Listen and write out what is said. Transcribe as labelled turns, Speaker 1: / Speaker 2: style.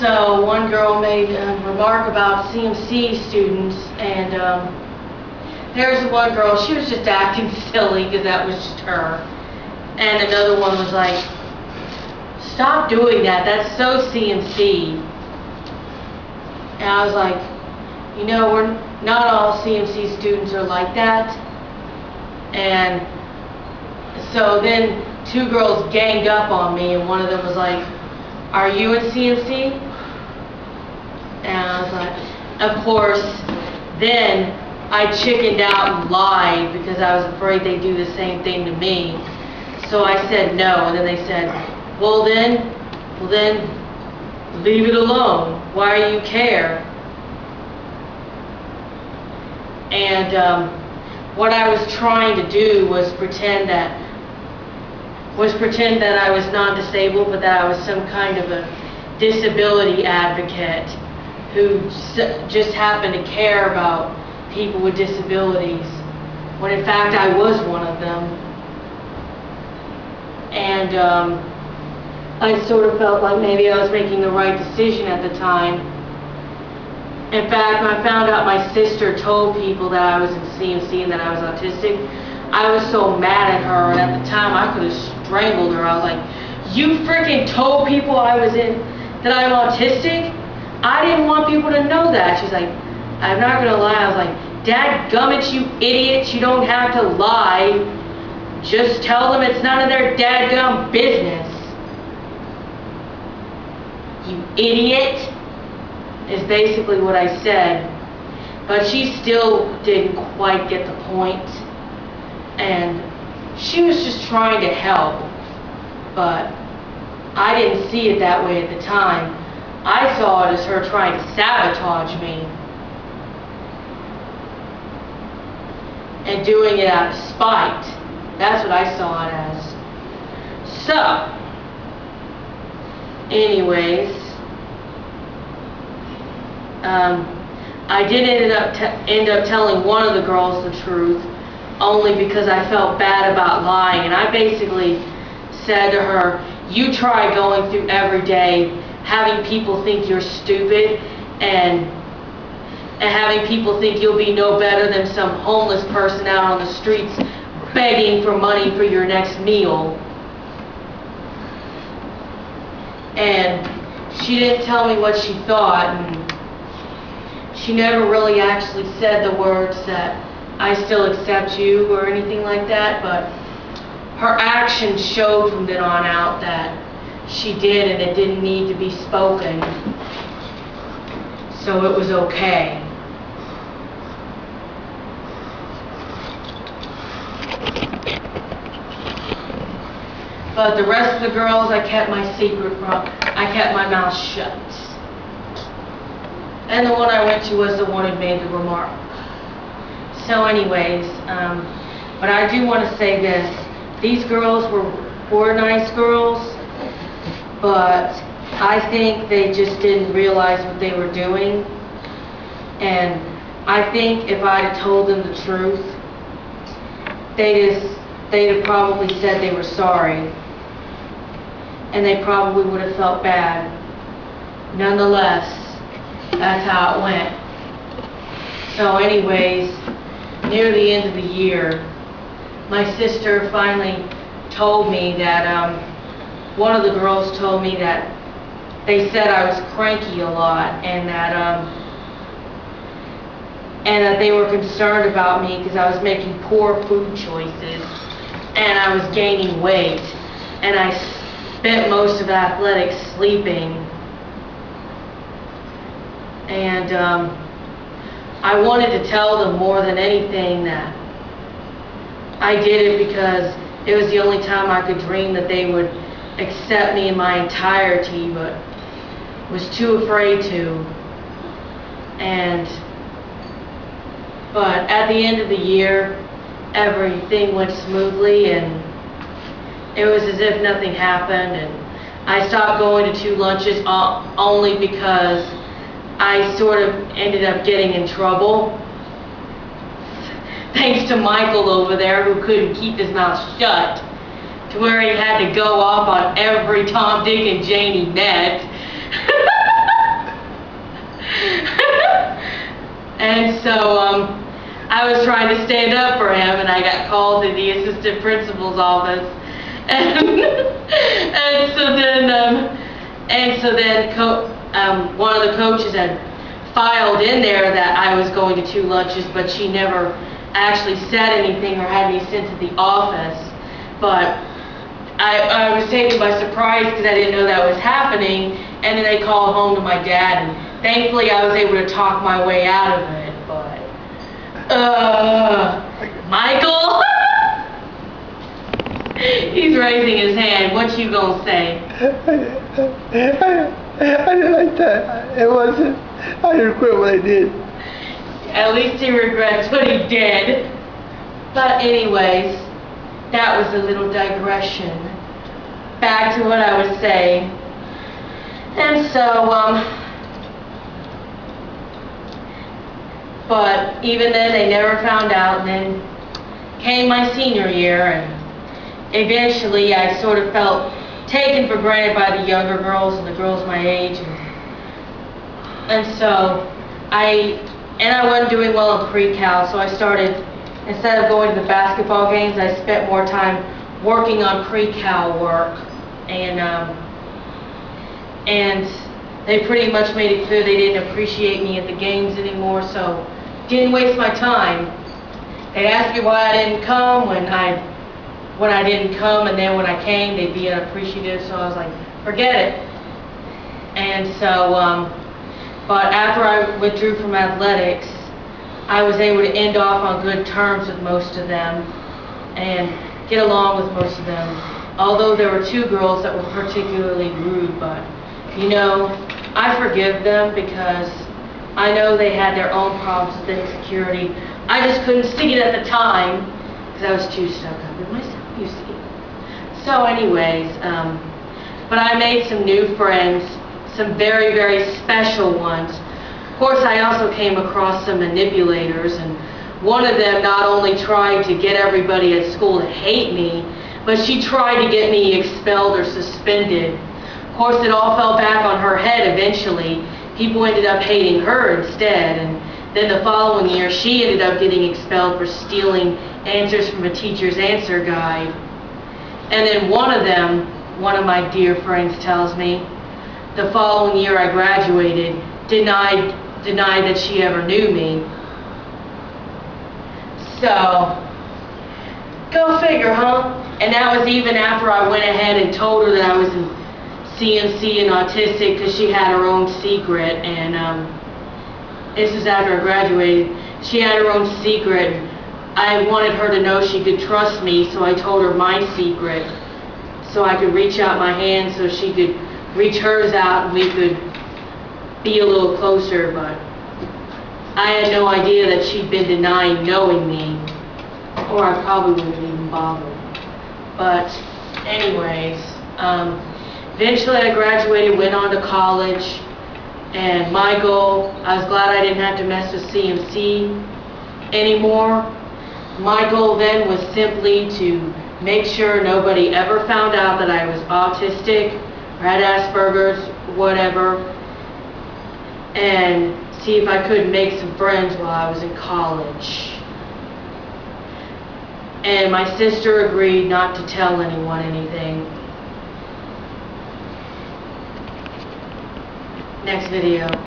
Speaker 1: So one girl made a remark about CMC students, and there's one girl, she was just acting silly because that was just her. And another one was like, stop doing that, that's so CMC. And I was like, you know, not all CMC students are like that. And so then two girls ganged up on me, and one of them was like, are you in CMC? And I was like, of course. Then I chickened out and lied because I was afraid they'd do the same thing to me. So I said no, and then they said, well then, leave it alone. Why do you care? And what I was trying to do was pretend that I was non-disabled, but that I was some kind of a disability advocate who just happened to care about people with disabilities, when in fact I was one of them. And I sort of felt like maybe I was making the right decision at the time. In fact, when I found out my sister told people that I was in CMC and that I was autistic, I was so mad at her, and at the time I could have strangled her. I was like, you freaking told people that I'm autistic? I didn't want people to know that. She's like, I'm not going to lie. I was like, dadgummit, you idiots, you don't have to lie. Just tell them it's none of their dadgum business. You idiot, is basically what I said. But she still didn't quite get the point. And she was just trying to help. But I didn't see it that way at the time. I saw it as her trying to sabotage me. And doing it out of spite. That's what I saw it as. So, anyways, I did end up telling one of the girls the truth, only because I felt bad about lying. And I basically said to her, you try going through every day having people think you're stupid and having people think you'll be no better than some homeless person out on the streets begging for money for your next meal. And she didn't tell me what she thought, and she never really actually said the words that I still accept you or anything like that, but her actions showed from then on out that she did, and it didn't need to be spoken, so it was okay. But the rest of the girls, I kept my secret from. I kept my mouth shut. And the one I went to was the one who made the remark. So anyways, but I do want to say this. These girls were nice girls, but I think they just didn't realize what they were doing. And I think if I'd have told them the truth, they'd have probably said they were sorry. And they probably would have felt bad. Nonetheless, that's how it went. So anyways, near the end of the year, my sister finally told me that, one of the girls told me that they said I was cranky a lot, and that they were concerned about me because I was making poor food choices, and I was gaining weight, and I spent most of athletics sleeping. And I wanted to tell them more than anything that I did it because it was the only time I could dream that they would accept me in my entirety, but was too afraid to. But at the end of the year, everything went smoothly, and it was as if nothing happened, and I stopped going to 2 lunches only because I sort of ended up getting in trouble. Thanks to Michael over there, who couldn't keep his mouth shut, to where he had to go off on every Tom, Dick, and Jane he met. And so I was trying to stand up for him, and I got called to the assistant principal's office. And so then one of the coaches had filed in there that I was going to 2 lunches, but she never actually said anything or had any sense at the office. But I was taken by surprise because I didn't know that was happening, and then they called home to my dad, and thankfully I was able to talk my way out of it. But Michael, he's raising his hand. What you gonna say?
Speaker 2: I didn't like that. It wasn't. I regret what I did.
Speaker 1: At least he regrets what he did. But anyways, that was a little digression. Back to what I was saying. And so, but even then they never found out, and then came my senior year, and eventually I sort of felt taken for granted by the younger girls and the girls my age, and so I wasn't doing well in pre-cal, so I started, instead of going to the basketball games, I spent more time working on pre-cal work, and they pretty much made it clear they didn't appreciate me at the games anymore, so didn't waste my time. They asked me why I didn't come when I didn't come, and then when I came, they'd be unappreciative, so I was like, forget it. And so, but after I withdrew from athletics, I was able to end off on good terms with most of them, and get along with most of them, although there were 2 girls that were particularly rude, but, you know, I forgive them because I know they had their own problems with insecurity. I just couldn't see it at the time, because I was too stuck up in myself, you see. So anyways, but I made some new friends, some very, very special ones. Of course, I also came across some manipulators, and one of them not only tried to get everybody at school to hate me, but she tried to get me expelled or suspended. Of course, it all fell back on her head eventually. People ended up hating her instead, and then the following year, she ended up getting expelled for stealing answers from a teacher's answer guide. And then one of my dear friends tells me, the following year I graduated, denied that she ever knew me. So, go figure, huh? And that was even after I went ahead and told her that I was in CMC and autistic, because she had her own secret, and this was after I graduated. She had her own secret. I wanted her to know she could trust me, so I told her my secret, so I could reach out my hand so she could reach hers out and we could be a little closer, but I had no idea that she'd been denying knowing me, or I probably wouldn't have even bothered. But anyways, eventually I graduated, went on to college, and my goal, I was glad I didn't have to mess with CMC anymore. My goal then was simply to make sure nobody ever found out that I was autistic, or had Asperger's, whatever, and see if I could make some friends while I was in college. And my sister agreed not to tell anyone anything. Next video.